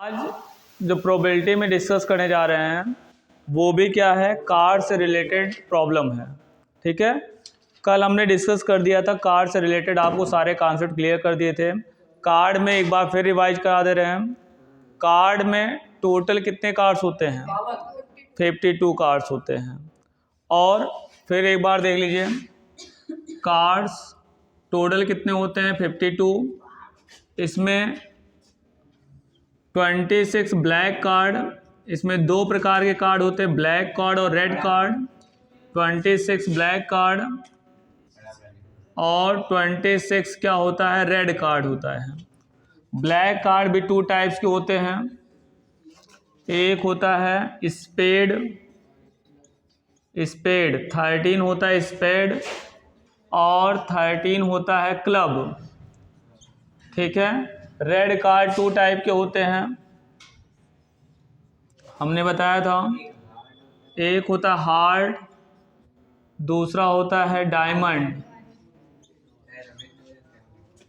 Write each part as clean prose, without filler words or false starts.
आज जो प्रोबेबिलिटी में डिस्कस करने जा रहे हैं वो भी क्या है, कार्ड से रिलेटेड प्रॉब्लम है। ठीक है, कल हमने डिस्कस कर दिया था कार्ड से रिलेटेड, आपको सारे कॉन्सेप्ट क्लियर कर दिए थे। कार्ड में एक बार फिर रिवाइज करा दे रहे हैं। कार्ड में टोटल कितने कार्ड्स होते हैं? 52 कार्ड्स होते हैं। और फिर एक बार देख लीजिए, कार्ड्स टोटल कितने होते हैं? 52। इसमें 26 ब्लैक कार्ड, इसमें दो प्रकार के कार्ड होते हैं, ब्लैक कार्ड और रेड कार्ड। 26 ब्लैक कार्ड और 26 क्या होता है, रेड कार्ड होता है। ब्लैक कार्ड भी टू टाइप्स के होते हैं, एक होता है स्पेड 13 होता है स्पेड, और 13 होता है क्लब। ठीक है, रेड कार्ड टू टाइप के होते हैं, हमने बताया था। एक होता है हार्ट, दूसरा होता है डायमंड।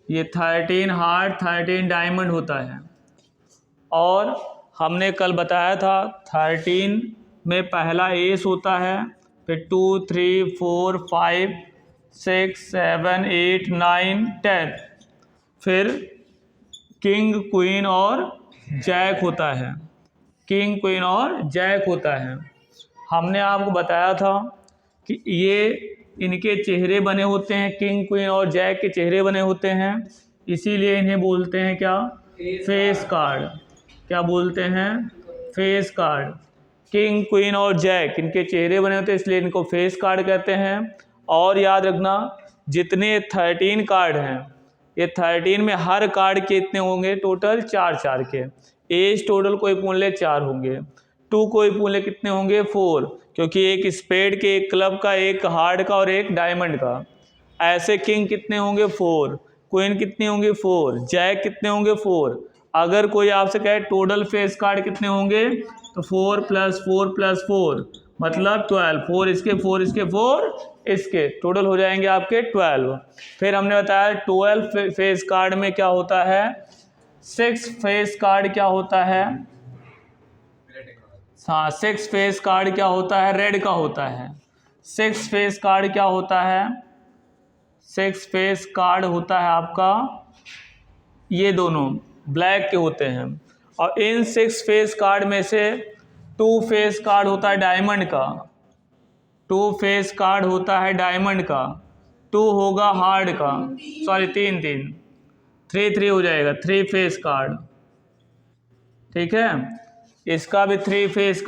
ये 13 हार्ट 13 डायमंड होता है। और हमने कल बताया था 13 में पहला एस होता है, फिर 2 3 4 5 6 7 8 9 10, फिर किंग क्वीन और जैक होता है। किंग क्वीन और जैक होता है। हमने आपको बताया था कि ये इनके चेहरे बने होते हैं, किंग क्वीन और जैक के चेहरे बने होते हैं, इसीलिए इन्हें बोलते हैं क्या, फेस कार्ड। क्या बोलते हैं? Face card. किंग क्वीन और जैक इनके चेहरे बने होते हैं, इसलिए इनको फेस कार्ड कहते हैं। और याद रखना, जितने 13 कार्ड हैं, ये 13 में हर कार्ड के इतने होंगे, टोटल 4 के। एज टोटल कोई पूछ ले 4 होंगे, 2 कोई पूछ ले कितने होंगे, 4, क्योंकि एक स्पेड के, एक क्लब का, एक हार्ड का और एक डायमंड का। ऐसे किंग कितने होंगे, 4, क्वीन कितनी होंगे, 4, जैक कितने होंगे, 4। अगर कोई आपसे कहे टोटल फेस कार्ड कितने होंगे, तो 4 + 4 + 4 मतलब 12। 4 इसके, 4 इसके, 4 इसके, टोटल हो जाएंगे आपके 12। फिर हमने बताया 12 फेस कार्ड में क्या होता है, 6 फेस कार्ड क्या होता है, हाँ 6 फेस कार्ड क्या होता है, रेड का होता है। 6 फेस कार्ड क्या होता है, 6 फेस कार्ड होता है आपका, ये दोनों ब्लैक के होते हैं। और इन 6 फेस कार्ड में से 2 फेस कार्ड होता है डायमंड का, 2 फेस कार्ड होता है डायमंड का, 2 होगा हार्ड का, सॉरी 3 हो जाएगा, 3 फेस कार्ड। ठीक है, इसका भी 3 फेस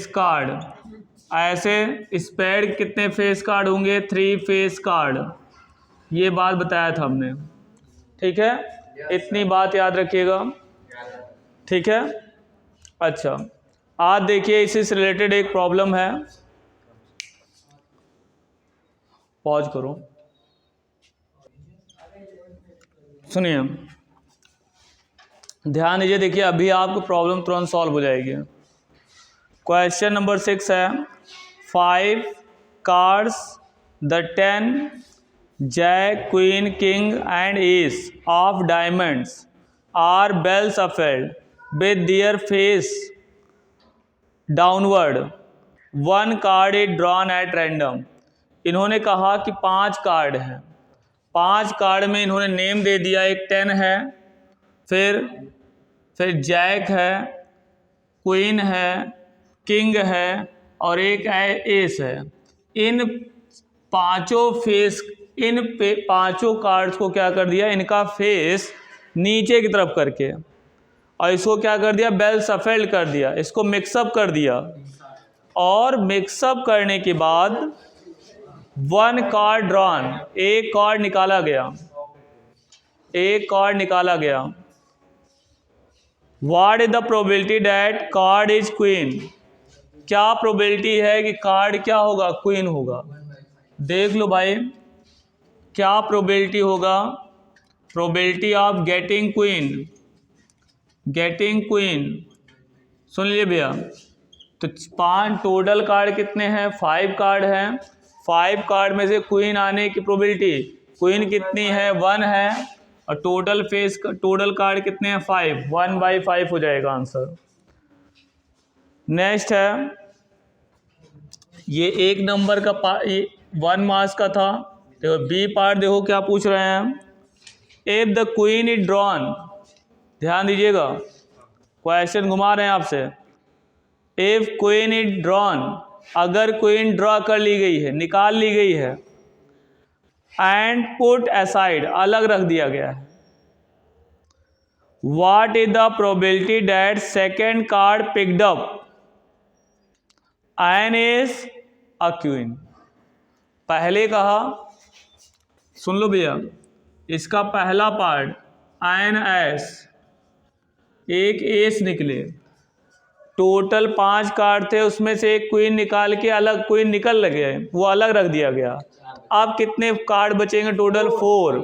कार्ड। ऐसे स्पेड कितने फेस कार्ड होंगे, 3 फेस कार्ड। ये बात बताया था हमने। ठीक है, इतनी बात याद रखिएगा। ठीक है, अच्छा आज देखिए, इसी से रिलेटेड एक प्रॉब्लम है, पॉज करो, सुनिए, ध्यान दीजिए। देखिए अभी आपको प्रॉब्लम तुरंत सॉल्व हो जाएगी। क्वेश्चन नंबर 6 है, 5 cards the 10 jack queen king and ace of diamonds are well shuffled with their face downward, 1 card is drawn at random. इन्होंने कहा कि 5 कार्ड हैं, 5 कार्ड में इन्होंने नेम दे दिया, एक 10 है, फिर जैक है, क्वीन है, किंग है और एक एस है। इन पांचों कार्ड्स को क्या कर दिया, इनका फेस नीचे की तरफ करके, और इसको क्या कर दिया, बेल सफेल्ड कर दिया, इसको मिक्सअप कर दिया। और मिक्सअप करने के बाद 1 कार्ड ड्रॉन, एक कार्ड निकाला गया, what is the probability that card is queen. क्या प्रोबेबिलिटी है कि कार्ड क्या होगा, क्वीन होगा। देख लो भाई, क्या प्रोबेबिलिटी होगा, प्रोबेबिलिटी ऑफ गेटिंग क्वीन। सुन लीजिए भैया, तो 5 टोटल कार्ड कितने हैं, 5 कार्ड हैं। 5 कार्ड में से क्वीन आने की प्रोबेबिलिटी, क्वीन कितनी है, 1 है, और टोटल कार्ड कितने हैं 5, 1/5 हो जाएगा आंसर। नेक्स्ट है ये 1 नंबर का 1 मार्क्स का था। देखो बी पार्ट देखो क्या पूछ रहे हैं, if the queen is drawn, ध्यान दीजिएगा क्वेश्चन घुमा रहे हैं आपसे, इफ क्वीन इज ड्रॉन, अगर क्वीन ड्रॉ कर ली गई है, निकाल ली गई है, एंड पुट असाइड, अलग रख दिया गया है, what is the probability that second card picked up an is a queen. पहले कहा, सुन लो भैया, इसका पहला पार्ट एन एस, एक एस निकले, टोटल 5 कार्ड थे, उसमें से एक क्वीन निकाल के अलग क्वीन निकल लगे, वो अलग रख दिया गया। अब कितने कार्ड बचेंगे टोटल 4,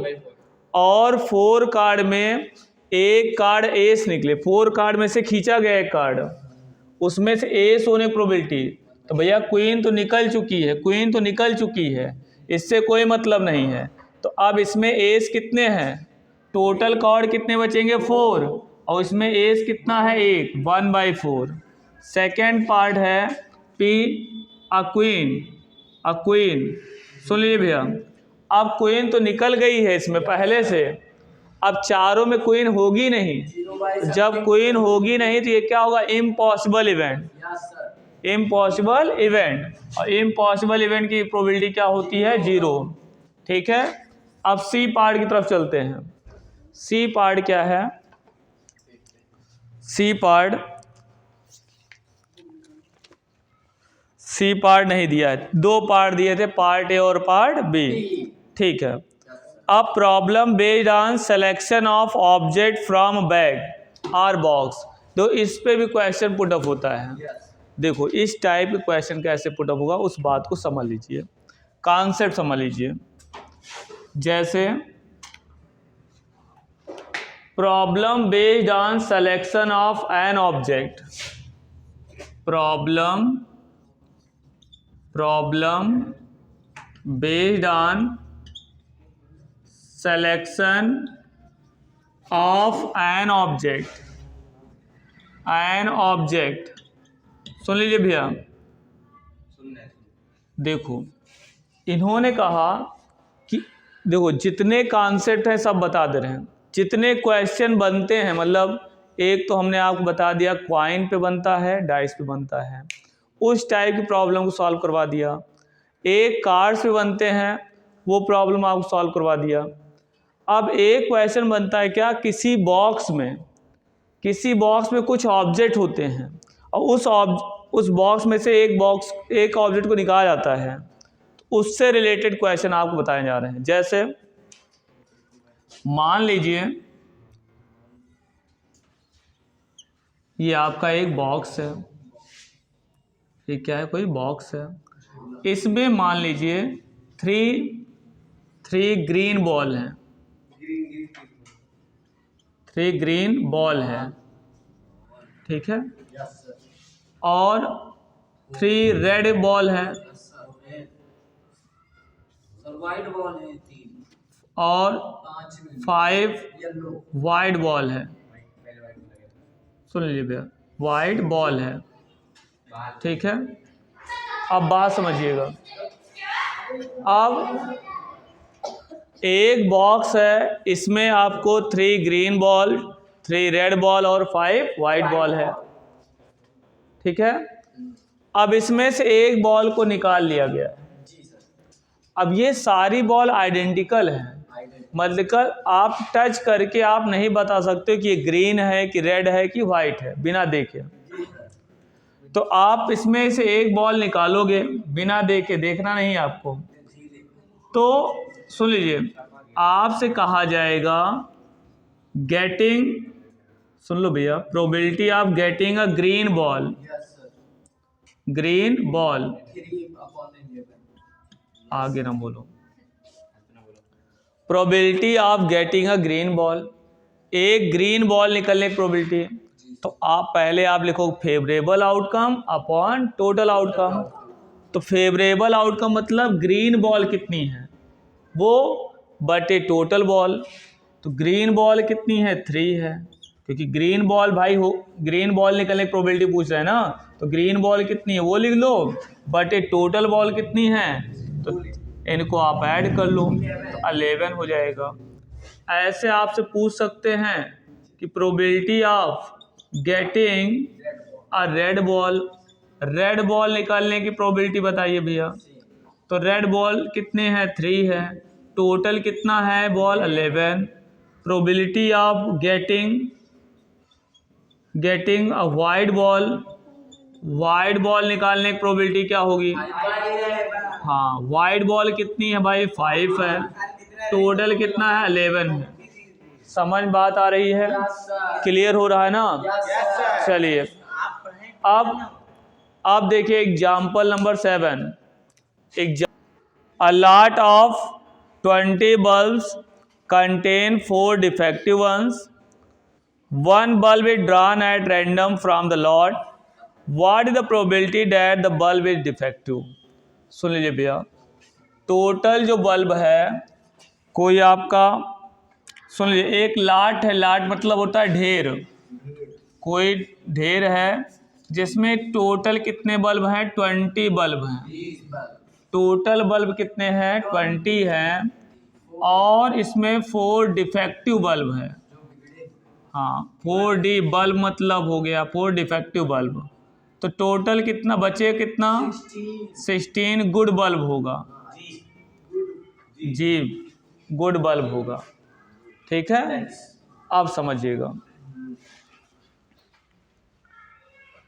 और 4 कार्ड में एक कार्ड एस निकले, 4 कार्ड में से खींचा गया एक कार्ड, उसमें से एस होने की प्रोबेबिलिटी, तो भैया क्वीन तो निकल चुकी है, क्वीन तो निकल चुकी है, इससे कोई मतलब नहीं है। तो अब इसमें एस कितने हैं, टोटल कार्ड कितने बचेंगे 4, और इसमें एस कितना है 1, 1/4। सेकेंड पार्ट है पी अ क्वीन, सुन लीजिए भैया, अब क्वीन तो निकल गई है इसमें पहले से, अब चारों में क्वीन होगी नहीं, जब क्वीन होगी नहीं तो ये क्या होगा, इम्पॉसिबल इवेंट, इम्पॉसिबल इवेंट, और इम्पॉसिबल इवेंट की प्रोबेबिलिटी क्या होती है 0। ठीक है, अब सी पार्ट की तरफ चलते हैं। सी पार्ट क्या है, सी पार्ट नहीं दिया है, 2 पार्ट दिए थे, पार्ट ए और पार्ट बी। ठीक है, अब problem based on selection of object from bag और बॉक्स, तो इस पे भी क्वेश्चन पुटअप होता है। देखो इस टाइप के क्वेश्चन कैसे पुटअप होगा उस बात को समझ लीजिए, कॉन्सेप्ट समझ लीजिए। जैसे problem based on selection of an object, problem based on selection of an object, सुन लीजिए भैया, देखो इन्होंने कहा कि देखो जितने कॉन्सेप्ट हैं सब बता दे रहे हैं, जितने क्वेश्चन बनते हैं, मतलब एक तो हमने आपको बता दिया क्वाइन पे बनता है, डाइस पे बनता है, उस टाइप की प्रॉब्लम को सॉल्व करवा दिया। एक कार्ड्स पे बनते हैं, वो प्रॉब्लम आपको सॉल्व करवा दिया। अब एक क्वेश्चन बनता है क्या, किसी बॉक्स में कुछ ऑब्जेक्ट होते हैं, और उस बॉक्स में से एक ऑब्जेक्ट को निकाला जाता है, तो उससे रिलेटेड क्वेश्चन आपको बताए जा रहे हैं। जैसे मान लीजिए ये आपका एक बॉक्स है, ये क्या है, कोई बॉक्स है, इसमें मान लीजिए 3 ग्रीन बॉल हैं, 3 ग्रीन बॉल है, ठीक है, और 3 रेड बॉल है, और 5 वाइट बॉल है, सुन लीजिए भैया, वाइट बॉल है, ठीक है। अब बात समझिएगा, अब एक बॉक्स है, इसमें आपको 3 ग्रीन बॉल, 3 रेड बॉल और 5 वाइट बॉल है, ठीक है। अब इसमें से एक बॉल को निकाल लिया गया है, अब ये सारी बॉल आइडेंटिकल है, मतलब आप टच करके आप नहीं बता सकते कि ये ग्रीन है कि रेड है कि वाइट है बिना देखे। तो आप इसमें से एक बॉल निकालोगे बिना देखे, देखना नहीं आपको, तो सुन लीजिए आपसे कहा जाएगा गेटिंग, सुन लो भैया, probability of getting a green ball, आगे ना बोलो, probability of getting a green ball, एक ग्रीन बॉल निकलने की प्रोबेबिलिटी, तो आप पहले आप लिखो favourable outcome upon total outcome. तो फेवरेबल आउटकम मतलब ग्रीन बॉल कितनी है वो बटे टोटल बॉल, तो ग्रीन बॉल कितनी है 3 है, क्योंकि ग्रीन बॉल भाई हो, ग्रीन बॉल निकलने की प्रोबेबिलिटी पूछ रहा है ना, तो ग्रीन बॉल कितनी है वो लिख लो, बट ये टोटल बॉल कितनी है, तो इनको आप ऐड कर लो तो 11 हो जाएगा। ऐसे आपसे पूछ सकते हैं कि probability of getting a red ball निकालने की प्रोबेबिलिटी बताइए भैया। तो रेड बॉल कितने हैं 3 है, टोटल कितना है ball 11। Probability of getting a white ball निकालने की प्रोबेबिलिटी क्या होगी, हाँ वाइट बॉल कितनी है भाई 5 है, टोटल कितना है 11 है। समझ बात आ रही है, क्लियर हो रहा है ना। चलिए अब देखिए example number 7। A lot of 20 bulbs contain 4 defective ones. One bulb is drawn at random from the lot. What is the probability that the bulb is defective? सुन लीजिए भैया, टोटल जो बल्ब है कोई आपका, सुन लीजिए, एक लाट है, लाट मतलब होता है ढेर, कोई ढेर है जिसमें टोटल कितने बल्ब हैं 20 बल्ब हैं, टोटल बल्ब कितने हैं 20 हैं, और इसमें 4 डिफेक्टिव बल्ब हैं। हाँ 4D बल्ब मतलब हो गया 4 डिफेक्टिव बल्ब, तो टोटल कितना बचे, कितना 16 गुड बल्ब होगा जी, गुड बल्ब होगा। ठीक है, अब समझिएगा,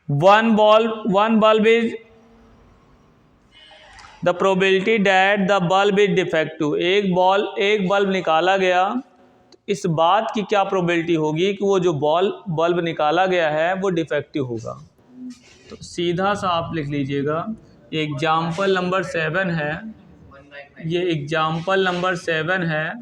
one bulb is the probability that the bulb is defective. एक बल्ब निकाला गया, तो इस बात की क्या प्रोबेबिलिटी होगी कि वो जो बल्ब निकाला गया है वो डिफेक्टिव होगा। तो सीधा सा आप लिख लीजिएगा, एग्जाम्पल नंबर 7 है, ये एग्जाम्पल नंबर 7 है।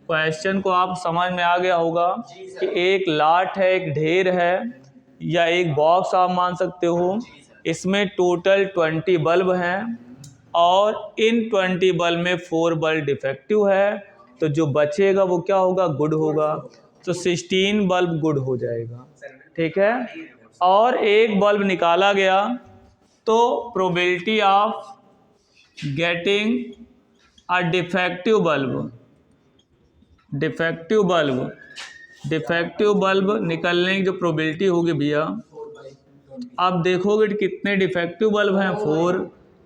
क्वेश्चन को आप समझ में आ गया होगा कि एक लाट है, एक ढेर है, या एक बॉक्स आप मान सकते हो, इसमें टोटल 20 बल्ब हैं और इन 20 बल्ब में 4 बल्ब डिफेक्टिव है, तो जो बचेगा वो क्या होगा, गुड होगा, तो 16 बल्ब गुड हो जाएगा। ठीक है, और एक बल्ब निकाला गया, तो probability of getting a defective bulb निकलने की जो प्रोबेबिलिटी होगी भैया, आप देखोगे कितने डिफेक्टिव बल्ब हैं 4,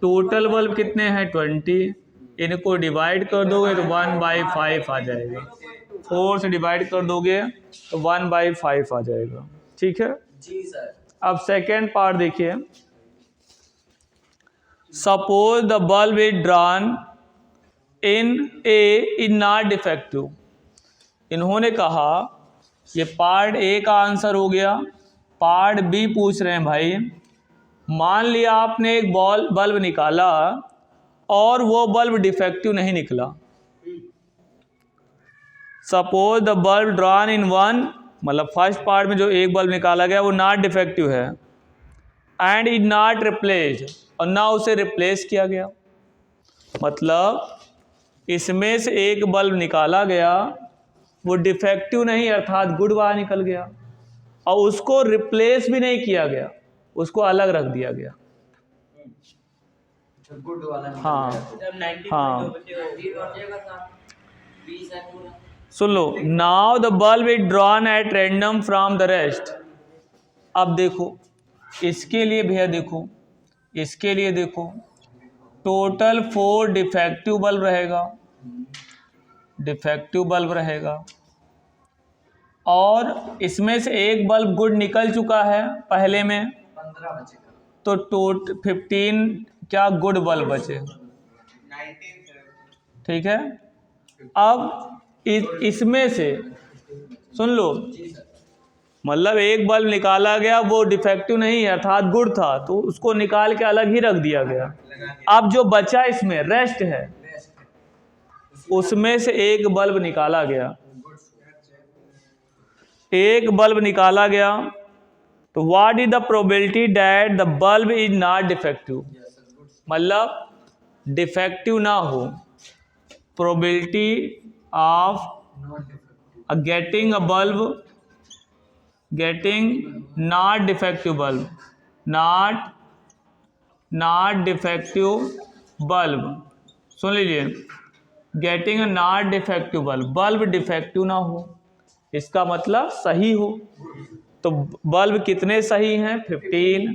टोटल बल्ब कितने हैं 20, इनको डिवाइड कर दोगे तो 1/5 आ जाएगा, 4 से डिवाइड कर दोगे तो 1/5 आ जाएगा। ठीक है जी सर। अब सेकेंड पार्ट देखिए, suppose the bulb is drawn in not defective. इन्होंने कहा, ये पार्ट ए का आंसर हो गया, पार्ट बी पूछ रहे हैं भाई, मान लिया आपने एक बल्ब निकाला और वो बल्ब डिफेक्टिव नहीं निकला। Suppose the bulb drawn in 1, मतलब फर्स्ट पार्ट में जो एक बल्ब निकाला गया वो नॉट डिफेक्टिव है, एंड इज नॉट रिप्लेस्ड, और ना उसे रिप्लेस किया गया, मतलब इसमें से एक बल्ब निकाला गया वो डिफेक्टिव नहीं अर्थात गुड बाहर निकल गया, और उसको रिप्लेस भी नहीं किया गया, उसको अलग रख दिया गया। गुड वाला हाँ सुन लो, now the bulb is drawn at random from the rest. अब देखो इसके लिए भैया, देखो इसके लिए देखो, टोटल 4 डिफेक्टिव बल्ब रहेगा, और इसमें से एक बल्ब गुड निकल चुका है पहले में, 15 बचेगा, तो 15 क्या गुड बल्ब बचे। ठीक है, अब इसमें से सुन लो, मतलब एक बल्ब निकाला गया वो डिफेक्टिव नहीं है अर्थात गुड था, तो उसको निकाल के अलग ही रख दिया गया। अब जो बचा इसमें रेस्ट है, उसमें से एक बल्ब निकाला गया, तो what is the probability that the bulb is not defective, मतलब डिफेक्टिव ना हो, probability of getting a bulb, getting not defective bulb, not defective bulb, सुन लीजिए, getting not defective bulb defective ना हो, इसका मतलब सही हो। तो बल्ब कितने सही हैं 15,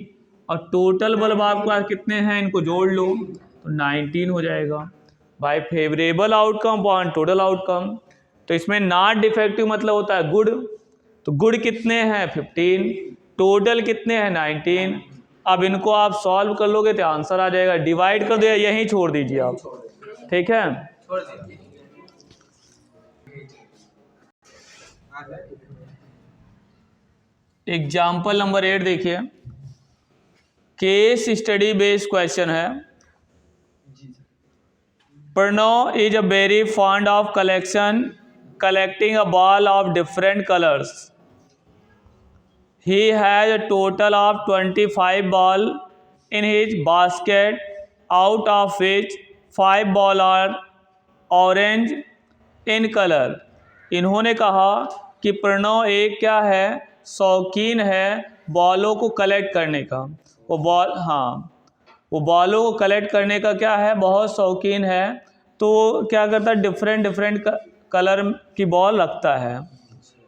और टोटल बल्ब आपके पास कितने हैं, इनको जोड़ लो तो 19 हो जाएगा। भाई favourable outcome upon total outcome, तो इसमें नॉट डिफेक्टिव मतलब होता है गुड, तो गुड कितने हैं 15, टोटल कितने हैं 19। अब इनको आप सॉल्व कर लोगे तो आंसर आ जाएगा, डिवाइड कर दो, यहीं छोड़ दीजिए आप, ठीक है। एग्जाम्पल नंबर 8 देखिए, केस स्टडी बेस्ड क्वेश्चन है। Pranav is a very fond of collecting a ball of different colors. He has a total of 25 balls in his basket, out of which 5 balls are orange in color. इन्होंने कहा कि प्रणव एक क्या है, शौकीन है बॉलों को कलेक्ट करने का। वो बॉलों को कलेक्ट करने का क्या है, बहुत शौकीन है। तो क्या करता है, डिफरेंट कलर की बॉल रखता है।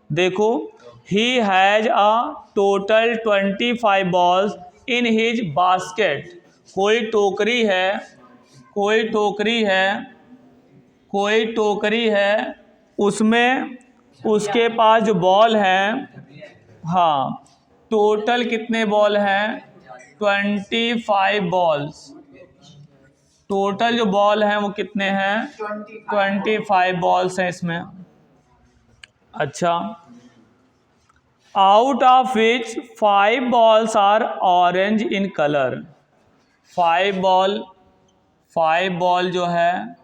देखो, he has a total 25 balls in his basket. कोई टोकरी है उसमें उसके पास जो बॉल हैं, हाँ, टोटल कितने बॉल हैं 25 बॉल्स। टोटल जो बॉल हैं वो कितने हैं 25 बॉल्स हैं इसमें। अच्छा, out of which 5 balls are orange in colour. 5 ball जो है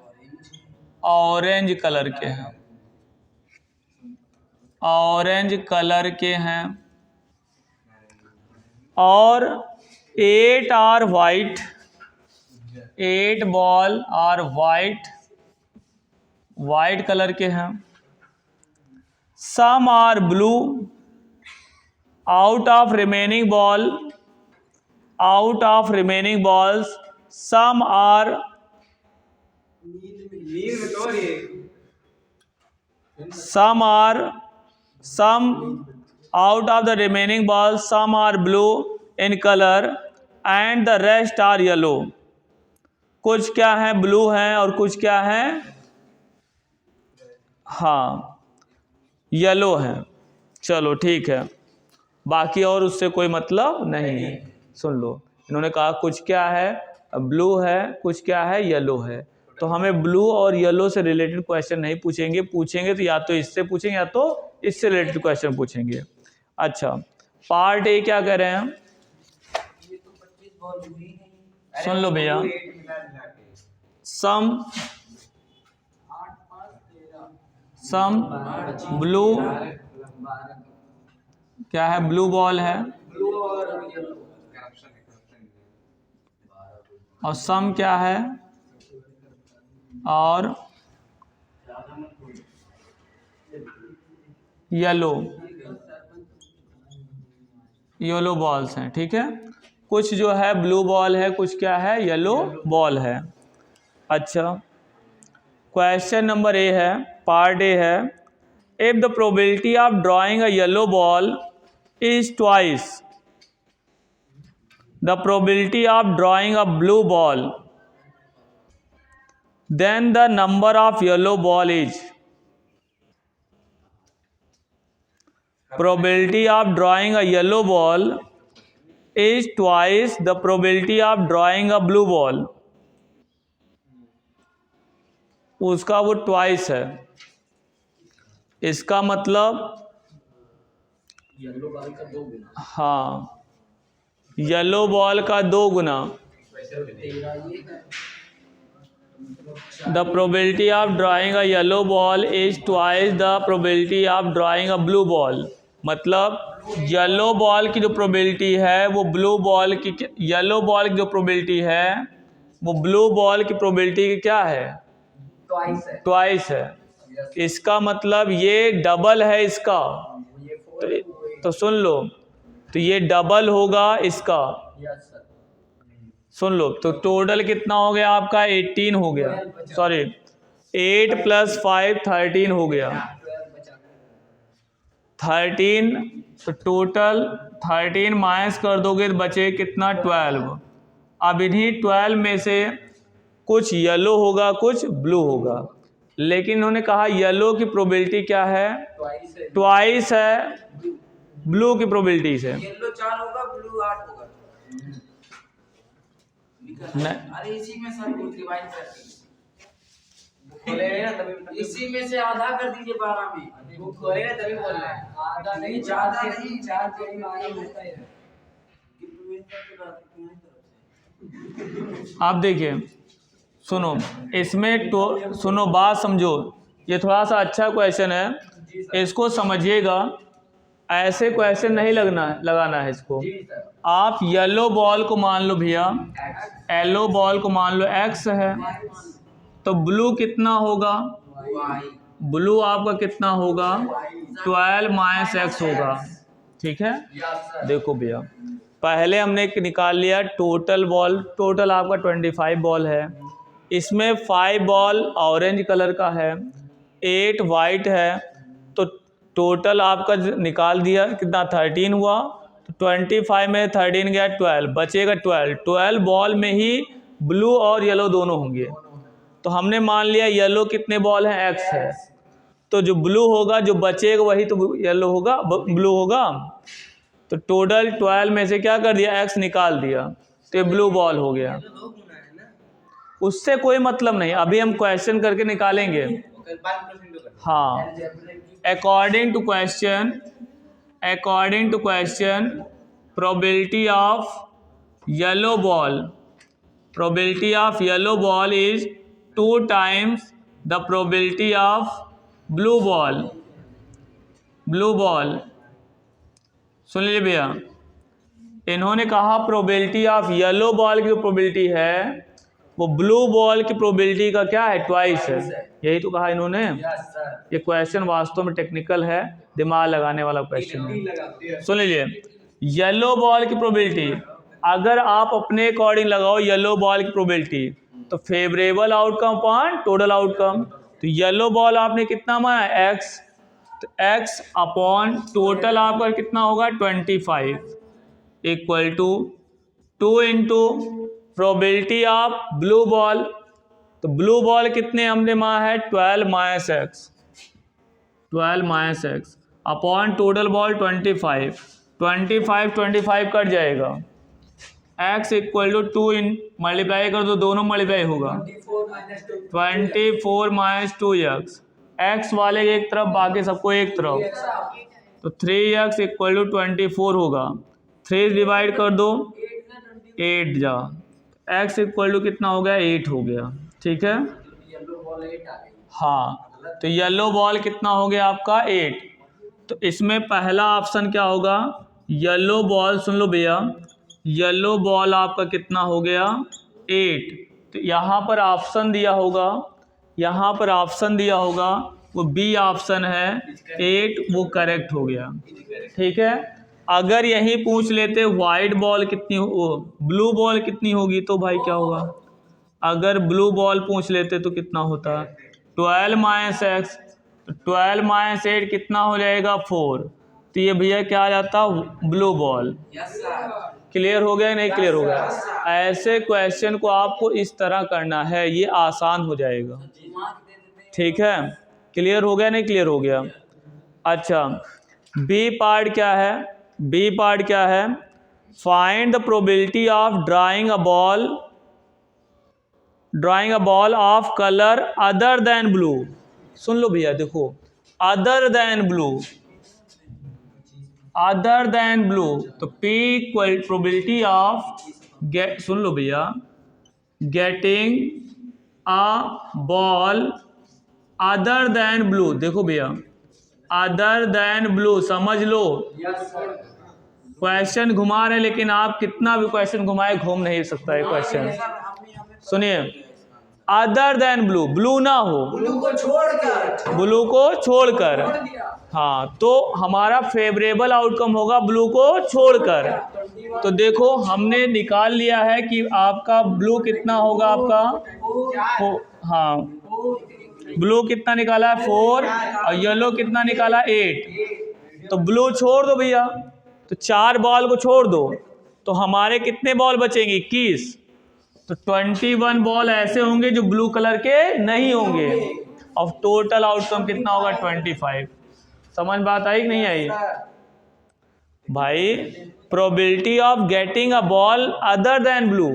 ऑरेंज कलर के हैं, और 8 are white, 8 ball are white colour के हैं। Some are blue, out of remaining balls some are out of the remaining balls some are blue in color and the rest are yellow. कुछ क्या है blue हैं और कुछ क्या है, हाँ, येलो है। चलो ठीक है, बाकी और उससे कोई मतलब नहीं है। सुन लो, इन्होंने कहा कुछ क्या है ब्लू है, कुछ क्या है येलो है। तो हमें ब्लू और येलो से रिलेटेड क्वेश्चन नहीं पूछेंगे तो या तो इससे पूछेंगे या तो इससे रिलेटेड क्वेश्चन पूछेंगे। अच्छा, पार्ट ए क्या कह रहे हैं, सुन लो भैया। सम ब्लू, क्या है, ब्लू बॉल है, और सम क्या है, और येलो बॉल्स हैं, ठीक है। कुछ जो है ब्लू बॉल है, कुछ क्या है येलो बॉल है। अच्छा, क्वेश्चन नंबर ए है, पार्ट ए है, if the probability of drawing a yellow ball is twice the probability of drawing a blue ball, then the number of yellow ball is, probability of drawing a yellow ball is twice the probability of drawing a blue ball, उसका वो twice है। इसका मतलब yellow ball का 2 गुना, हाँ, yellow ball का 2 गुना। The probability of drawing a yellow ball is twice the probability of drawing a blue ball. मतलब yellow ball की जो प्रोबेबिलिटी है वो ब्लू बॉल की, येलो बॉल की जो प्रोबेबिलिटी है वो ब्लू बॉल की प्रोबेबिलिटी की क्या है, ट्वाइस है। इसका मतलब ये डबल है इसका, तो सुन लो, तो ये डबल होगा इसका, सुन लो, तो टोटल कितना हो गया आपका 18 हो गया, सॉरी 8 + 5 13 हो गया 13, तो टोटल 13 माइनस कर दोगे तो बचे कितना 12। अब इन्हीं 12 में से कुछ येलो होगा कुछ ब्लू होगा, लेकिन उन्होंने कहा येलो की प्रोबेबिलिटी क्या है, ट्वाइस है ब्लू की प्रोबेबिलिटी से। येलो 4 होगा, ब्लू 8 होगा। अरे इसी में सर डिवाइड कर दीजिए, इसी में से आधा कर दीजिए 12 में। बुक खोले ना तभी बोल रहे हैं, आधा नहीं, ज्यादा नहीं, 4 जोड़ी में आगे होता ही है। आप देखिए, सुनो इसमें तो सुनो, बात समझो, ये थोड़ा सा अच्छा क्वेश्चन है, इसको समझिएगा, ऐसे क्वेश्चन नहीं लगाना है इसको। आप येलो बॉल को मान लो भैया, येलो बॉल को मान लो x है, तो ब्लू कितना होगा, ब्लू आपका कितना होगा 12 - x होगा, ठीक है। देखो भैया, पहले हमने निकाल लिया टोटल बॉल, टोटल आपका 25 बॉल है, इसमें 5 बॉल ऑरेंज कलर का है, 8 वाइट है, तो टोटल आपका निकाल दिया कितना 13 हुआ, तो 25 में 13 गया 12, बचेगा 12 बॉल में ही ब्लू और येलो दोनों होंगे। तो हमने मान लिया येलो कितने बॉल हैं x है, तो जो ब्लू होगा जो बचेगा वही तो येलो होगा, ब्लू होगा। तो टोटल 12 में से क्या कर दिया x निकाल दिया, तो ये ब्लू बॉल हो गया। उससे कोई मतलब नहीं, अभी हम क्वेश्चन करके निकालेंगे। हाँ, according to question probability of yellow ball is 2 times the probability of blue ball. सुन लीजिए भैया, इन्होंने कहा प्रोबेबिलिटी ऑफ येलो बॉल की प्रोबेबिलिटी है वो ब्लू बॉल की प्रोबेबिलिटी का क्या है, ट्वाइस है, यही तो कहा इन्होंने। ये क्वेश्चन वास्तव में टेक्निकल है, दिमाग लगाने वाला क्वेश्चन है। सुन लीजिए, येलो बॉल की प्रोबेबिलिटी अगर आप अपने अकॉर्डिंग लगाओ येलो बॉल की प्रोबेबिलिटी, तो favourable outcome upon total outcome, तो येलो बॉल आपने कितना माना x, तो x अपॉन टोटल आपका कितना होगा 25 equal to 2 into probability of blue ball, तो ब्लू बॉल कितने हमने माना है 12 - x upon total ball 25 cut जाएगा, x इक्वल टू 2 इन मल्टीप्लाई कर दो, दोनों मल्टीप्लाई होगा 24 - 2x, x वाले एक तरफ बाकी सबको एक तरफ, तो 3x इक्वल टू 24 होगा, 3 डिवाइड कर दो 8 जा, x इक्वल टू कितना हो गया 8 हो गया, ठीक है। हाँ, तो येलो बॉल कितना हो गया आपका 8, तो इसमें पहला ऑप्शन क्या होगा, येलो बॉल, सुन लो भैया, येलो बॉल आपका कितना हो गया 8, तो यहाँ पर ऑप्शन दिया होगा, वो बी ऑप्शन है 8, वो करेक्ट हो गया, ठीक है। अगर यही पूछ लेते वाइट बॉल कितनी हो, ब्लू बॉल कितनी होगी, तो भाई क्या होगा, अगर ब्लू बॉल पूछ लेते तो कितना होता 12 - x, तो 12 - 8 कितना हो जाएगा 4, तो ये भैया क्या आ जाता ब्लू बॉल। क्लियर हो गया नहीं क्लियर हो गया। ऐसे क्वेश्चन को आपको इस तरह करना है, ये आसान हो जाएगा, ठीक है। क्लियर हो गया नहीं क्लियर हो गया। अच्छा, बी पार्ट क्या है, find the probability of drawing a ball of colour other than blue. सुन लो भैया, देखो अदर देन ब्लू, तो P इक्वल प्रोबेबिलिटी ऑफ सुन लो भैया, getting a ball other than blue. देखो भैया, अदर देन ब्लू समझ लो, क्वेश्चन घुमा रहे, लेकिन आप कितना भी क्वेश्चन घुमाए घूम नहीं सकता है क्वेश्चन। सुनिए, अदर देन ब्लू, ब्लू ना हो, ब्लू को छोड़कर, ब्लू को छोड़कर। छोड़ दिया। हाँ, तो हमारा फेवरेबल आउटकम होगा ब्लू को छोड़कर। तो देखो हमने निकाल लिया है कि आपका ब्लू कितना होगा, आपका हाँ ब्लू कितना निकाला है 4 और येलो कितना निकाला 8। तो ब्लू छोड़ दो भैया, तो 4 बॉल को छोड़ दो, तो हमारे कितने बॉल बचेंगे 21। तो 21 बॉल ऐसे होंगे जो ब्लू कलर के नहीं होंगे और टोटल आउटकम कितना होगा 25। समझ बात आई कि नहीं आई भाई? Probability of getting a ball other than blue,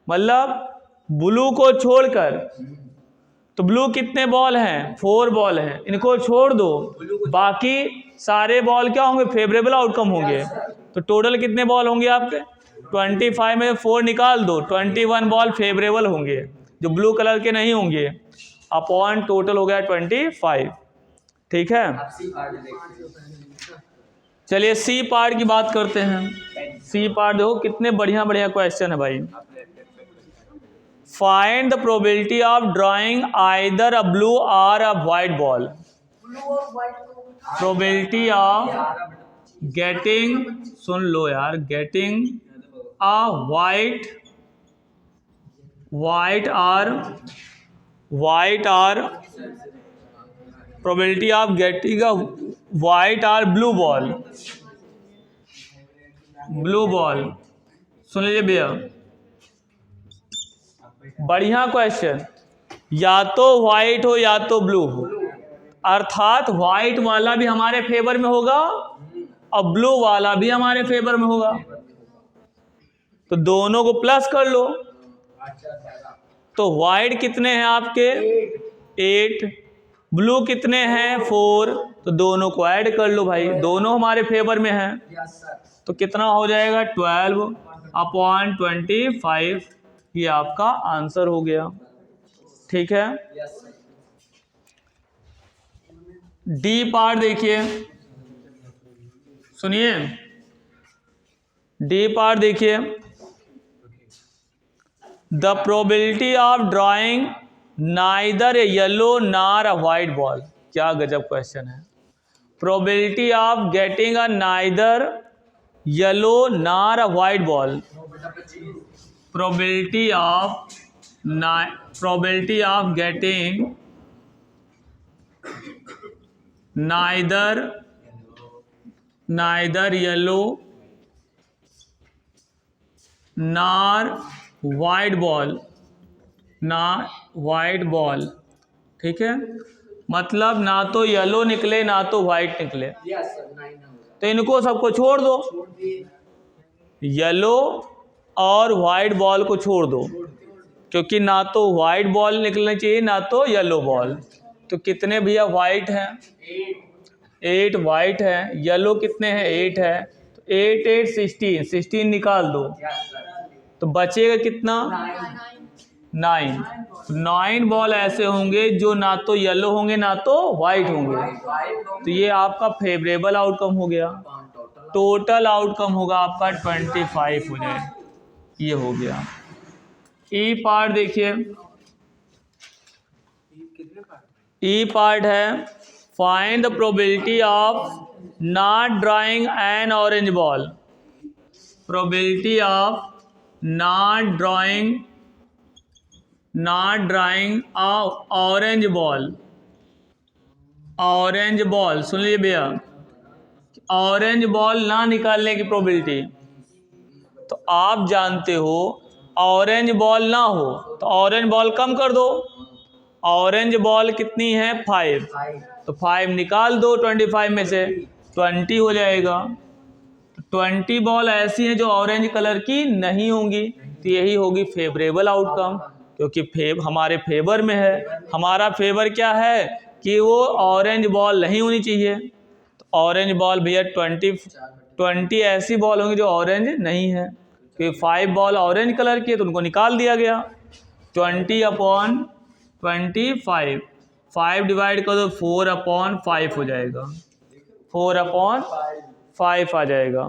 मतलब ब्लू को छोड़कर। तो ब्लू कितने बॉल हैं 4 बॉल हैं, इनको छोड़ दो, बाकी सारे बॉल क्या होंगे फेवरेबल आउटकम होंगे। तो टोटल कितने बॉल होंगे आपके 25 में 4 निकाल दो, 21 बॉल फेवरेबल होंगे जो ब्लू कलर के नहीं होंगे, अपॉन टोटल हो गया 25। ठीक है, चलिए सी पार्ट की बात करते हैं। सी पार्ट देखो कितने बढ़िया बढ़िया क्वेश्चन है भाई। Find the probability of drawing either a blue or a white ball. Probability of getting, सुन लो यार, getting a white or probability of getting a white or blue ball. सुन लीजिए भैया, बढ़िया क्वेश्चन। या तो वाइट हो या तो ब्लू हो, अर्थात वाइट वाला भी हमारे फेवर में होगा और ब्लू वाला भी हमारे फेवर में होगा, तो दोनों को प्लस कर लो। तो वाइट कितने हैं आपके 8, ब्लू कितने हैं 4, तो दोनों को ऐड कर लो भाई, दोनों हमारे फेवर में हैं। तो कितना हो जाएगा 12/25, ये आपका आंसर हो गया। ठीक है, डी पार्ट देखिए, सुनिए डी पार्ट देखिए। The probability of drawing neither a yellow nor a white ball. क्या गजब क्वेश्चन है। Probability of getting a neither yellow nor a white ball. Probability of getting neither yellow nor white ball, ठीक है, मतलब ना तो yellow निकले ना तो वाइट निकले, तो इनको सबको छोड़ दो, येलो और वाइट बॉल को छोड़ दो, क्योंकि ना तो वाइट बॉल निकलनी चाहिए ना तो येलो बॉल। तो कितने भैया वाइट हैं 8 वाइट है, येलो कितने हैं 8 है, तो 8 8 16 निकाल दो, तो बचेगा कितना 9 बॉल ऐसे होंगे जो ना तो येलो होंगे ना तो वाइट होंगे। तो ये आपका फेवरेबल आउटकम हो गया, टोटल आउटकम होगा आपका 25 हो जाए, ये हो गया। ई पार्ट देखिए, ई पार्ट है find the probability of not drawing an orange ball. Probability of not drawing orange ball, सुन लीजिए भैया, ऑरेंज बॉल ना निकालने की प्रोबेबिलिटी। तो आप जानते हो ऑरेंज बॉल ना हो तो ऑरेंज बॉल कम कर दो, ऑरेंज बॉल कितनी है 5, तो 5 निकाल दो 25 में से 20 हो जाएगा। तो 20 बॉल ऐसी हैं जो ऑरेंज कलर की नहीं होंगी, तो यही होगी फेवरेबल आउटकम, क्योंकि हमारे फेवर में है। हमारा फेवर क्या है कि वो ऑरेंज बॉल नहीं होनी चाहिए, तो ऑरेंज बॉल भैया 20 ऐसी बॉल होंगी जो ऑरेंज नहीं है, क्योंकि 5 बॉल ऑरेंज कलर की है तो उनको निकाल दिया गया। 20/25, 5 डिवाइड कर दो 4/5 हो जाएगा, 4/5 आ जाएगा।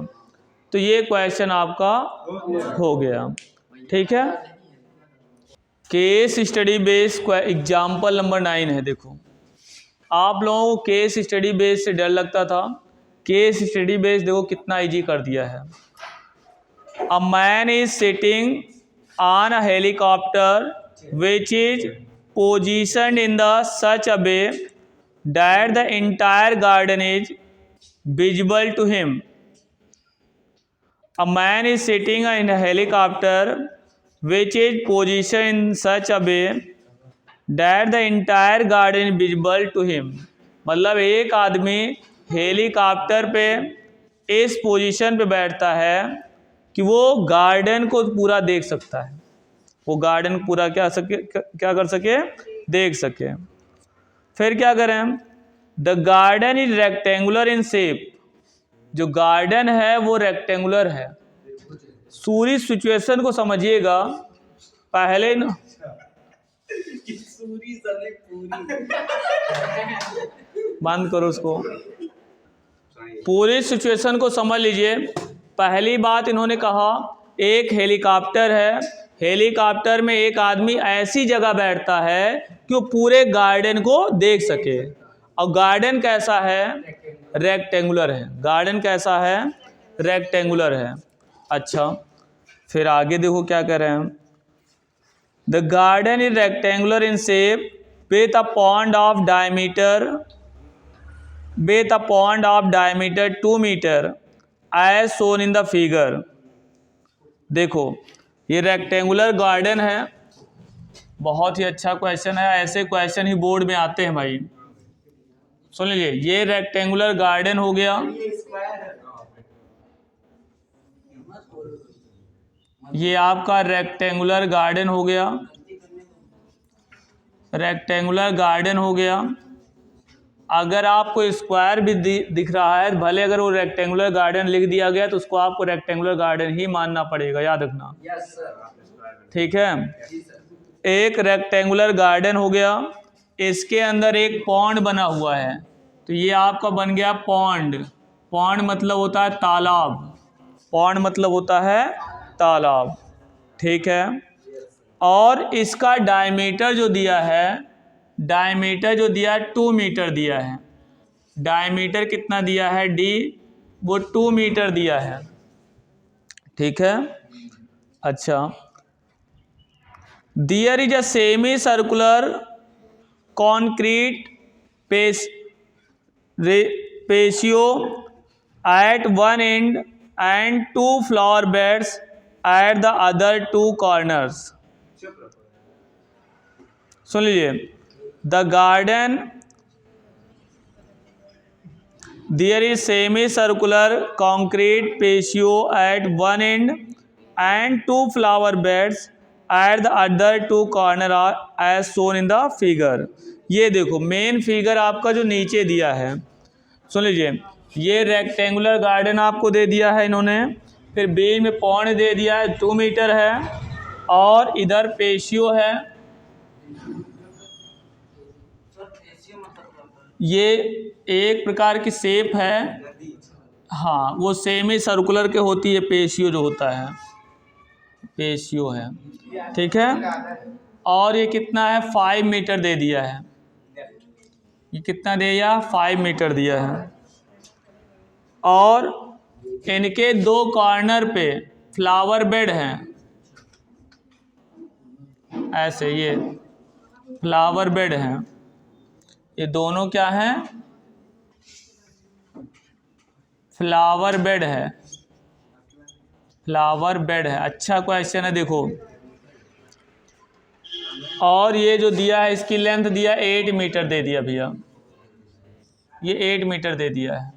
तो ये क्वेश्चन आपका हो गया। ठीक है, case study base example number 9 है। देखो आप लोगों को केस स्टडी बेस से डर लगता था, केस स्टडी बेस देखो कितना इजी कर दिया है। A man is sitting on a helicopter which is position in the such a way that the entire garden is visible to him. A man is sitting in a helicopter which is positioned in such a way that the entire garden is visible to him। मतलब एक आदमी helicopter पे इस position पे बैठता है कि वो गार्डन को पूरा देख सकता है, वो गार्डन पूरा क्या कर सके, देख सके। फिर क्या करें, the garden is rectangular in shape. जो गार्डन है वो रेक्टेंगुलर है। सूरी सिचुएशन को समझिएगा पहले न, बंद करो उसको, पूरी सिचुएशन को समझ लीजिए। पहली बात इन्होंने कहा एक हेलीकॉप्टर है, हेलीकॉप्टर में एक आदमी ऐसी जगह बैठता है कि वो पूरे गार्डन को देख सके। और गार्डन कैसा है, रेक्टेंगुलर है। गार्डन कैसा है, रेक्टेंगुलर है। अच्छा फिर आगे देखो क्या कह रहे हैं, the garden is rectangular in shape with a pond of diameter 2 metre as shown in the figure. देखो ये रेक्टेंगुलर गार्डन है, बहुत ही अच्छा क्वेश्चन है, ऐसे क्वेश्चन ही बोर्ड में आते हैं भाई। सुन लीजिए, ये रेक्टेंगुलर गार्डन हो गया, ये आपका रेक्टेंगुलर गार्डन हो गया, रेक्टेंगुलर गार्डन हो गया। अगर आपको स्क्वायर भी दिख रहा है, भले अगर वो रेक्टेंगुलर गार्डन लिख दिया गया तो उसको आपको रेक्टेंगुलर गार्डन ही मानना पड़ेगा, याद रखना। ठीक है, एक रेक्टेंगुलर गार्डन हो गया, इसके अंदर एक पॉन्ड बना हुआ है, तो ये आपका बन गया पॉन्ड। पॉन्ड मतलब होता है तालाब, पॉन्ड मतलब होता है तालाब। ठीक है, और इसका डायमीटर जो दिया है, डायमीटर जो दिया है 2 मीटर दिया है। डायमीटर कितना दिया है डी, वो 2 मीटर दिया है। ठीक है, अच्छा there is a semi circular concrete patio at one end and 2 flower beds at the other 2 corners. सुन लीजिए, the garden there is semi circular concrete patio at one end and 2 flower beds at the other 2 corner as shown in the figure. ये देखो main figure आपका जो नीचे दिया है, सुन लीजिए, ये रेक्टेंगुलर गार्डन आपको दे दिया है इन्होंने, फिर बीच में पॉन्ड दे दिया है 2 मीटर है, और इधर पेशियो है, ये एक प्रकार की शेप है, हाँ वो सेमी सर्कुलर के होती है, पेशियो जो होता है, पेशियो है। ठीक है, और ये कितना है 5 मीटर दे दिया है, ये कितना दे दिया 5 मीटर दिया है। और इनके 2 कॉर्नर पे फ्लावर बेड हैं, ऐसे ये फ्लावर बेड हैं, ये दोनों क्या हैं, फ्लावर बेड है, फ्लावर बेड है। अच्छा क्वेश्चन है देखो, और ये जो दिया है इसकी लेंथ दिया 8 मीटर दे दिया भैया, ये 8 मीटर दे दिया है,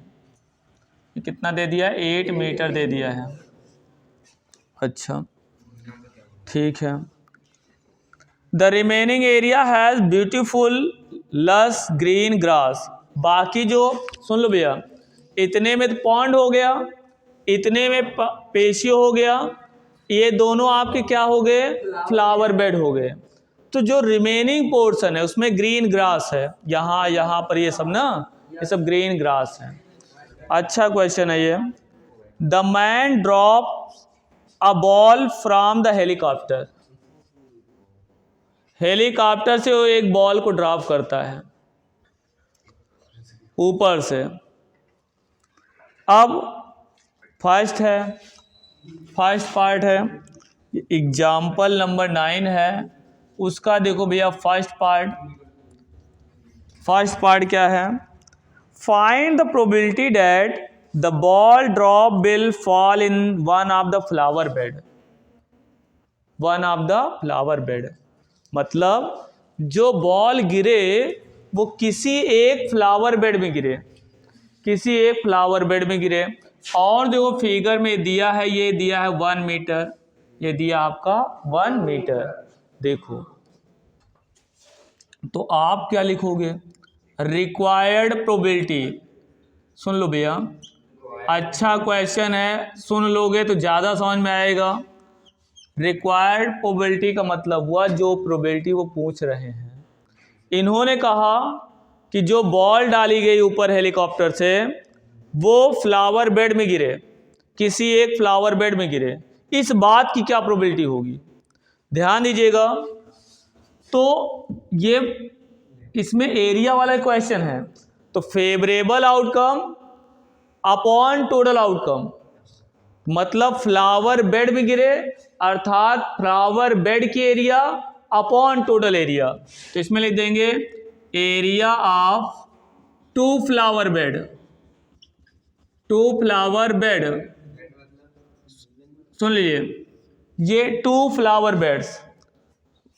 ये कितना दे दिया, 8 मीटर दे दिया है। अच्छा ठीक है, the remaining area has beautiful लस ग्रीन ग्रास। बाकी जो, सुन लो भैया, इतने में तो पॉन्ड हो गया, इतने में पेशियो हो गया, ये दोनों आपके क्या हो गए, फ्लावर बेड हो गए। तो जो रिमेनिंग पोर्शन है उसमें ग्रीन ग्रास है, यहाँ यहाँ पर ये सब ना, ये सब ग्रीन ग्रास है। अच्छा क्वेश्चन है ये, the man drop a ball from the helicopter. Helicopter से वो एक बॉल को ड्रॉप करता है ऊपर से। अब फर्स्ट पार्ट है, एग्जाम्पल नंबर 9 है, उसका देखो भैया फर्स्ट पार्ट क्या है? Find the probability that the ball drop will fall in one of the flower bed. मतलब जो बॉल गिरे वो किसी एक फ्लावर बेड में गिरे। और देखो फिगर में दिया है, ये दिया है 1 मीटर, ये दिया आपका 1 मीटर। देखो तो आप क्या लिखोगे? Required probability. सुन लो भैया, अच्छा क्वेश्चन है, सुन लोगे तो ज़्यादा समझ में आएगा। रिक्वायर्ड प्रोबेबिलिटी का मतलब हुआ जो प्रोबेबिलिटी वो पूछ रहे हैं। इन्होंने कहा कि जो बॉल डाली गई ऊपर हेलीकॉप्टर से वो फ्लावर बेड में गिरे, किसी एक फ्लावर बेड में गिरे, इस बात की क्या प्रोबेबिलिटी होगी? ध्यान दीजिएगा। तो ये इसमें एरिया वाला क्वेश्चन है, तो favourable outcome upon total outcome, मतलब फ्लावर बेड में गिरे अर्थात फ्लावर बेड की एरिया अपॉन टोटल एरिया। तो इसमें लिख देंगे एरिया ऑफ 2 फ्लावर बेड। सुन लीजिए, ये 2 फ्लावर बेड्स,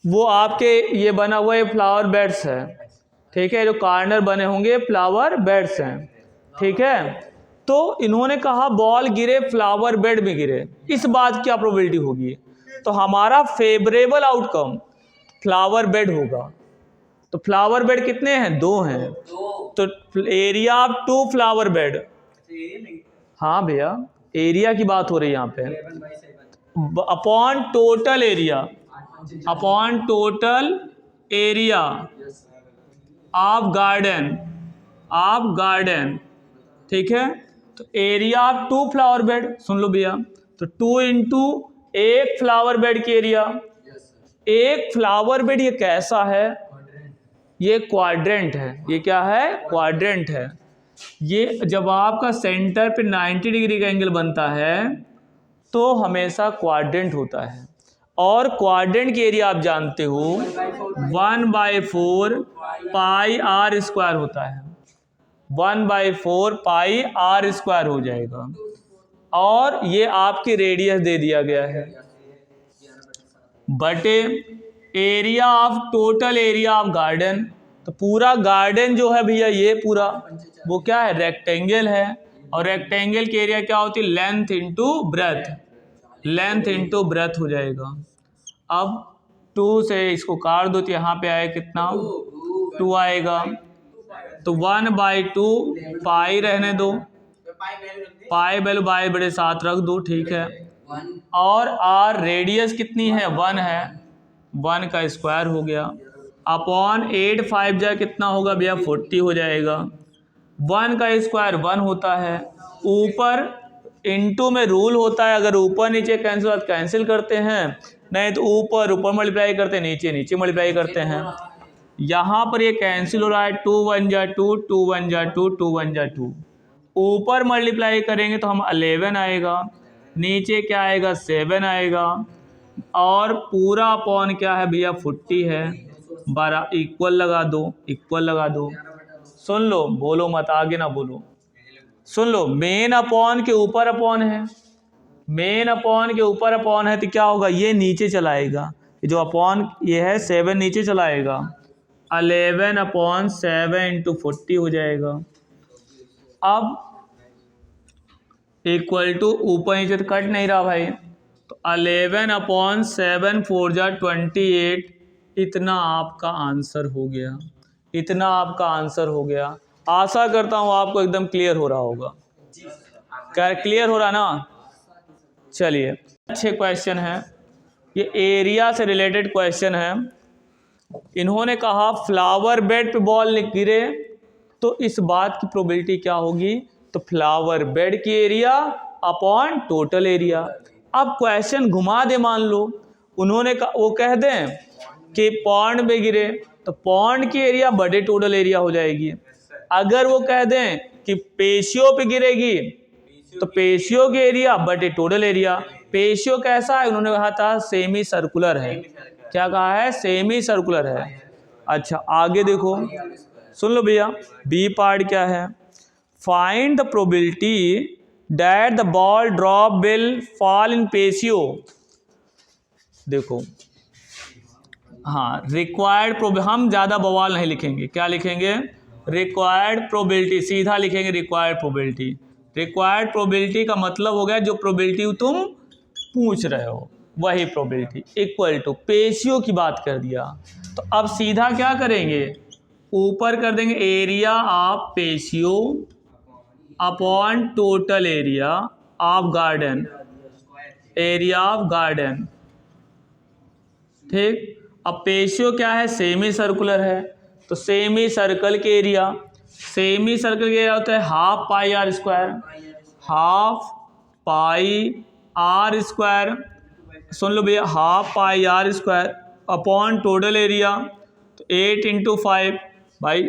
वो आपके ये बना हुआ ये फ्लावर बेड्स है, ठीक है, जो कॉर्नर बने होंगे फ्लावर बेड्स हैं, ठीक है। तो इन्होंने कहा बॉल गिरे फ्लावर बेड में गिरे, इस बात की क्या प्रोबेबिलिटी होगी? तो हमारा फेवरेबल आउटकम फ्लावर बेड होगा। तो फ्लावर बेड कितने हैं? 2 हैं। तो एरिया ऑफ 2 फ्लावर बेड, हाँ भैया एरिया की बात हो रही है यहाँ पे, upon total area of garden, ठीक है। तो एरिया ऑफ 2 फ्लावर बेड, सुन लो भैया, तो 2 इंटू एक फ्लावर बेड की एरिया। एक फ्लावर बेड ये कैसा है? ये क्वाड्रेंट है। ये क्या है? क्वाड्रेंट है। ये जब आपका सेंटर पे 90 डिग्री का एंगल बनता है तो हमेशा क्वाड्रेंट होता है। और क्वाड्रेंट की एरिया आप जानते हो 1/4 पाई आर स्क्वायर होता है, 1/4 पाई आर स्क्वायर हो जाएगा। और ये आपकी रेडियस दे दिया गया है बटे area of total area of garden. तो पूरा गार्डन जो है भैया ये पूरा वो क्या है? रेक्टेंगल है। और रेक्टेंगल की एरिया क्या होती है? लेंथ इंटू ब्रेथ हो जाएगा। अब 2 से इसको काट दो तो यहाँ पे आए कितना? 2 आएगा। तो 1/2 पाई रहने दो, पाई वैल्यू बाई बड़े 7 रख दो, ठीक है। और आर रेडियस कितनी है? 1 है, 1 का स्क्वायर हो गया, अपॉन 8 5 जा कितना होगा भैया? 40 हो जाएगा। 1 का स्क्वायर 1 होता है। ऊपर इंटू में रूल होता है, अगर ऊपर नीचे कैंसिल करते हैं, नहीं तो ऊपर मल्टीप्लाई करते हैं, नीचे मल्टीप्लाई करते हैं। यहाँ पर ये कैंसिल हो रहा है, 2 1 जा 2, 2 1 जा 2, 2 1 जा 2। ऊपर मल्टीप्लाई करेंगे तो हम 11 आएगा, नीचे क्या आएगा? 7 आएगा। और पूरा अपॉन क्या है भैया? 40 है। 12 इक्वल लगा दो। सुन लो, बोलो मत, आगे ना बोलो, सुन लो। मेन अपॉन के ऊपर अपॉन है, तो क्या होगा? ये नीचे चलाएगा, जो अपॉन ये है 7 नीचे चलाएगा, 11/7 इंटू 40 हो जाएगा। अब इक्वल टू ऊपर नीचे तो कट नहीं रहा भाई, तो 11/7 4 जा 28, इतना आपका आंसर हो गया। आशा करता हूँ आपको एकदम क्लियर हो रहा होगा। क्या क्लियर हो रहा ना? चलिए, अच्छे क्वेश्चन है, ये एरिया से रिलेटेड क्वेश्चन है। इन्होंने कहा फ्लावर बेड पे बॉल गिरे तो इस बात की प्रोबेबिलिटी क्या होगी? तो फ्लावर बेड की एरिया अपॉन टोटल एरिया। अब क्वेश्चन घुमा दे, मान लो उन्होंने वो कह दें कि पॉन्ड में गिरे तो पॉन्ड की एरिया बटे टोटल एरिया हो जाएगी। अगर वो कह दें कि पेशियो पे गिरेगी तो पेशियो की एरिया बटे टोटल एरिया। पेशियो कैसा है, उन्होंने कहा था सेमी सर्कुलर है। क्या कहा है, सेमी सर्कुलर है। अच्छा आगे देखो, सुन लो भैया, बी पार्ट क्या है, find the probability that the ball drop will fall in patio. देखो हाँ, रिक्वायर्ड हम ज़्यादा बवाल नहीं लिखेंगे, क्या लिखेंगे, रिक्वायर्ड प्रोबेबिलिटी, सीधा लिखेंगे रिक्वायर्ड प्रोबेबिलिटी। रिक्वायर्ड प्रोबेबिलिटी का मतलब हो गया जो प्रोबेबिलिटी तुम पूछ रहे हो वही प्रोबेबिलिटी, इक्वल टू पेशियो की बात कर दिया। तो अब सीधा क्या करेंगे, ऊपर कर देंगे area of patio upon total area of garden, area of garden, ठीक। अब पेशियो क्या है, सेमी सर्कुलर है, तो सेमी सर्कल के एरिया, सेमी सर्कल के एरिया होता है half pi R square, half pi R square, सुन लो भैया, half pi R square upon total area, तो 8 इंटू 5। भाई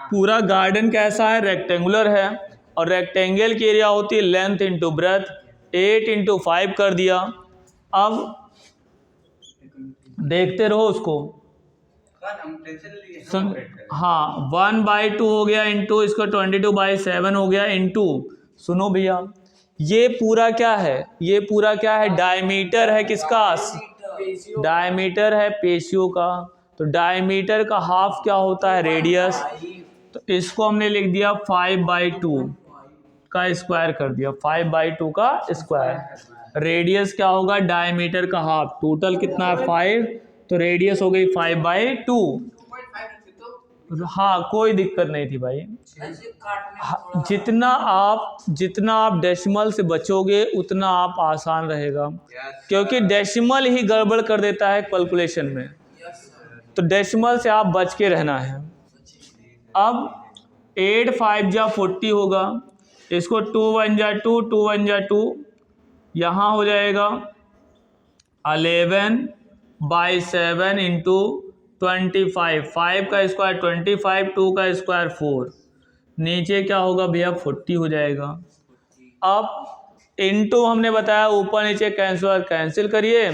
पूरा गार्डन कैसा है, रेक्टेंगुलर है, और रेक्टेंगल की एरिया होती है लेंथ इंटू ब्रेथ, 8 इंटू 5 कर दिया। अब देखते रहो उसको, हाँ 1/2 हो गया इंटू इसका 22/7 हो गया इंटू, सुनो भैया ये पूरा क्या है, ये पूरा क्या है, डायमीटर है किसका, डायमीटर है पेशियो का, तो डायमीटर का हाफ क्या होता है, रेडियस, तो इसको हमने लिख दिया 5/2 का स्क्वायर कर दिया, 5/2 का स्क्वायर। रेडियस क्या होगा, डायमीटर का हाफ, टोटल कितना है 5, तो रेडियस हो गई 5/2। हाँ कोई दिक्कत नहीं थी भाई, जितना आप डेसिमल से बचोगे उतना आप आसान रहेगा, क्योंकि डेसिमल ही गड़बड़ कर देता है कैलकुलेशन में, तो डेसिमल से आप बच के रहना है। अब 8 5 जा 40 होगा, इसको 2 1 जा 2, 2 1 जा 2, यहाँ हो जाएगा 11/7 इंटू 25, 5 का स्क्वायर 25, 2 का स्क्वायर 4, नीचे क्या होगा भैया 40 हो जाएगा। अब इंटू हमने बताया ऊपर नीचे कैंसिल करिए,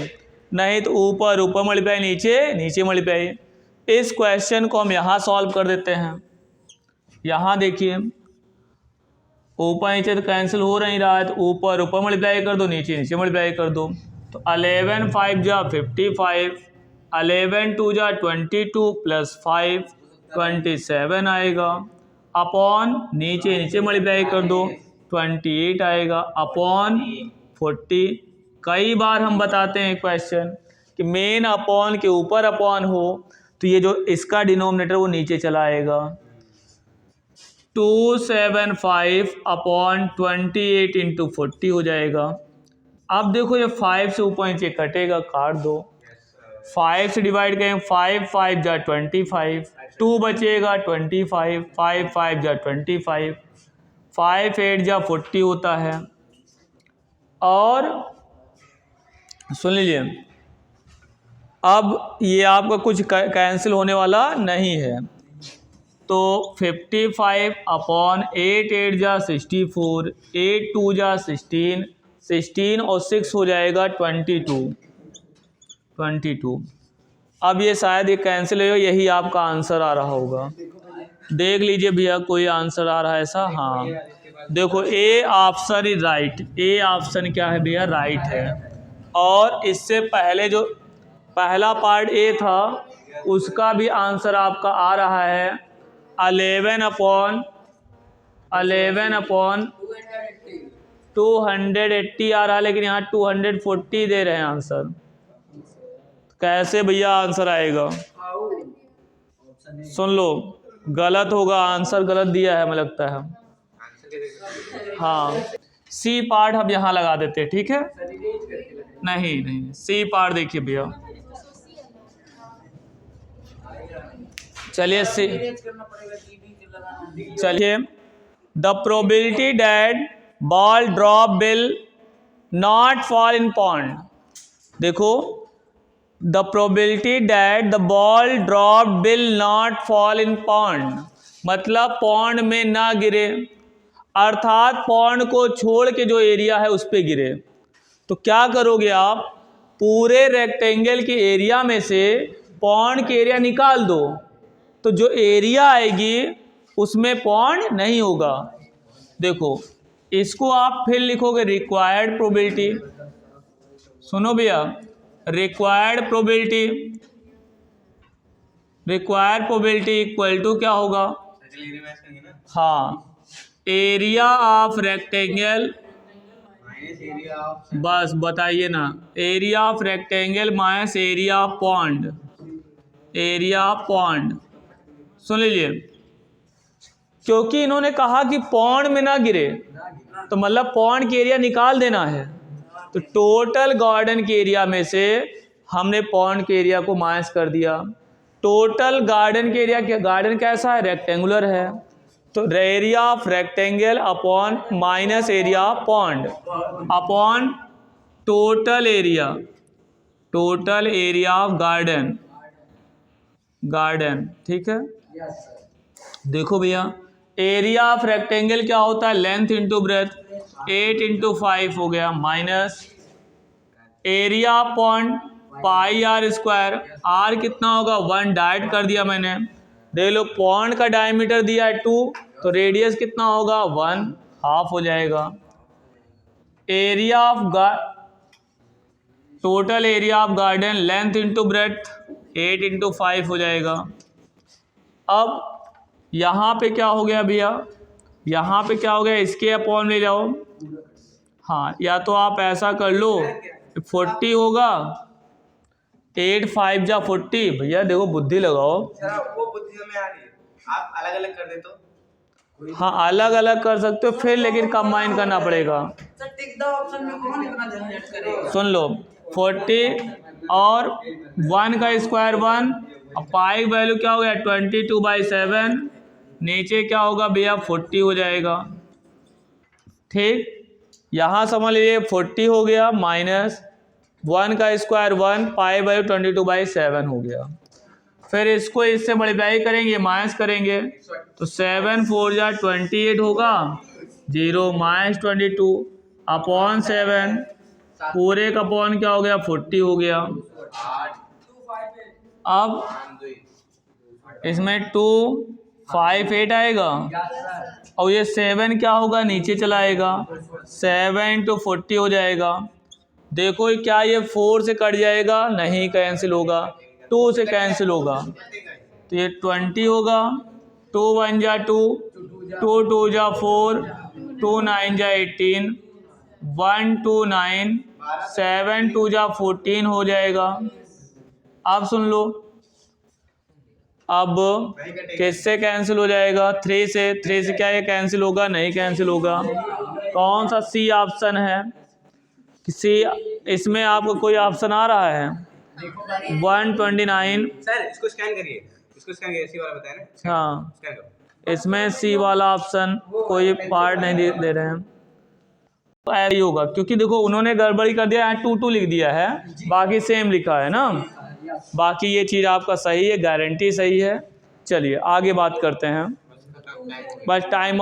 नहीं तो ऊपर ऊपर मल्टीप्लाई, नीचे नीचे मल्टीप्लाई। इस क्वेश्चन को हम यहाँ सॉल्व कर देते हैं। यहाँ देखिए ऊपर नीचे तो कैंसिल हो नहीं रहा है, तो ऊपर ऊपर मल्टीप्लाई कर दो, नीचे नीचे मल्टीप्लाई कर दो, तो 11 5 जा 55, 11 2 जा 22 प्लस 5 27 आएगा, अपॉन नीचे नीचे मल्टीप्लाई कर दो 28 आएगा, अपॉन 40। कई बार हम बताते हैं क्वेश्चन कि मेन अपॉन के ऊपर अपॉन हो तो ये जो इसका डिनोमिनेटर वो नीचे चला आएगा, 275 अपॉन 28 इंटू 40 हो जाएगा। अब देखो ये 5 से ऊपर नीचे कटेगा, काट दो, 5 से डिवाइड करें, 5 5 जा 25, 2 बचेगा 25, 5 5 जा 25, 5 8 जा 40 होता है। और सुन लीजिए, अब ये आपका कुछ कैंसिल होने वाला नहीं है, तो 55 अपॉन 8 8 जा 64, 8 2 जा 16, 16 और 6 हो जाएगा 22। अब ये शायद ये कैंसिल हो, यही आपका आंसर आ रहा होगा। देख लीजिए भैया कोई आंसर आ रहा है ऐसा, हाँ देखो A option is right, A option क्या है भैया, राइट है। और इससे पहले जो पहला पार्ट ए था उसका भी आंसर आपका आ रहा है 11 अपॉन 280 आ रहा है, लेकिन यहाँ 240 दे रहे हैं आंसर, कैसे भैया आंसर आएगा। सुन लो गलत होगा, आंसर गलत दिया है मुझे लगता है। हाँ सी पार्ट हम यहाँ लगा देते हैं, ठीक है, नहीं सी पार्ट देखिए भैया, चलिए सी, चलिए the probability that ball drop will not fall in pond. देखो the probability that the ball drop will not fall in pond, मतलब पॉन्ड में ना गिरे, अर्थात पॉन्ड को छोड़ के जो एरिया है उस पे गिरे। तो क्या करोगे आप, पूरे रेक्टेंगल के एरिया में से पॉन्ड की एरिया निकाल दो, तो जो एरिया आएगी उसमें पॉन्ड नहीं होगा। देखो इसको आप फिर लिखोगे रिक्वायर्ड प्रोबेबिलिटी। सुनो भैया, रिक्वायर्ड प्रोबेबिलिटी इक्वल टू क्या होगा, हाँ, एरिया ऑफ रेक्टेंगल, बस बताइए ना, area of rectangle minus area of pond, area of pond. सुन लीजिए, क्योंकि इन्होंने कहा कि पॉन्ड में ना गिरे, तो मतलब पॉन्ड की एरिया निकाल देना है। तो टोटल गार्डन के एरिया में से हमने पॉन्ड के एरिया को माइनस कर दिया। टोटल गार्डन के एरिया, क्या गार्डन कैसा है, रेक्टेंगुलर है, तो area of rectangle upon minus area of pond upon total area of garden. ठीक है, देखो भैया, एरिया ऑफ रेक्टेंगल क्या होता है, लेंथ इंटू ब्रेथ, 8 इंटू 5 हो गया, minus area of pond pi R square, R कितना होगा 1, डाइट कर दिया मैंने। देख लो पॉन्ड का डायमीटर दिया है 2, तो रेडियस कितना होगा 1, हाफ हो जाएगा। Area of total area of garden length into breadth 8 into 5 हो जाएगा। अब यहाँ पे क्या हो गया भैया, यहाँ पे क्या हो गया, इसके अपॉन ले जाओ, हाँ, या तो आप ऐसा कर लो 40 होगा, 8 5 जा 40, भैया देखो बुद्धि लगाओ। वो बुद्धि में आ रही है, आप अलग अलग कर दे तो, हाँ अलग अलग कर सकते हो फिर, लेकिन कंबाइन करना पड़ेगा। ऑप्शन में कौन इतना झंझट करेगा। सुन लो 40 और 1 का स्क्वायर 1, अब पाई वैल्यू क्या हो गया 22/7, नीचे क्या होगा भैया 40 हो जाएगा। ठीक, यहाँ समझ लीजिए 40 हो गया माइनस 1 का स्क्वायर 1, पाई वैल्यू 22/7 हो गया। फिर इसको इससे मल्टीप्लाई करेंगे, माइनस करेंगे, तो 7 4 जा 28 होगा, 0 माइनस 22 अपॉन 7, पूरे का अपॉन क्या हो गया 40 हो गया। अब इसमें 2 5 8 आएगा, और ये 7 क्या होगा नीचे चला आएगा, 7 इंटू 40 हो जाएगा। देखो क्या ये 4 से कट जाएगा, नहीं कैंसिल होगा, 2 से कैंसिल होगा, तो ये 20 होगा, 2 1 जा 2, 2 2 जा 4, 2 9 जा 18, 1 2 9, 7 2 जा 14 हो जाएगा। अब सुन लो, अब किससे कैंसिल हो जाएगा, 3 से। 3 से क्या ये कैंसिल होगा, नहीं कैंसिल होगा। कौन सा सी ऑप्शन है, सी, इसमें आपको कोई ऑप्शन आ रहा है 129। सर इसको स्कैन करिए, सी वाला बताया ना, हाँ स्कैन करो। इसमें सी वाला ऑप्शन कोई पार्ट नहीं दे रहे हैं, तो ऐसा ही होगा, क्योंकि देखो उन्होंने गड़बड़ी कर दिया है, 2 2 लिख दिया है, बाकी सेम लिखा है ना। बाकी ये चीज़ आपका सही है, गारंटी सही है। चलिए आगे बात करते हैं, बस टाइम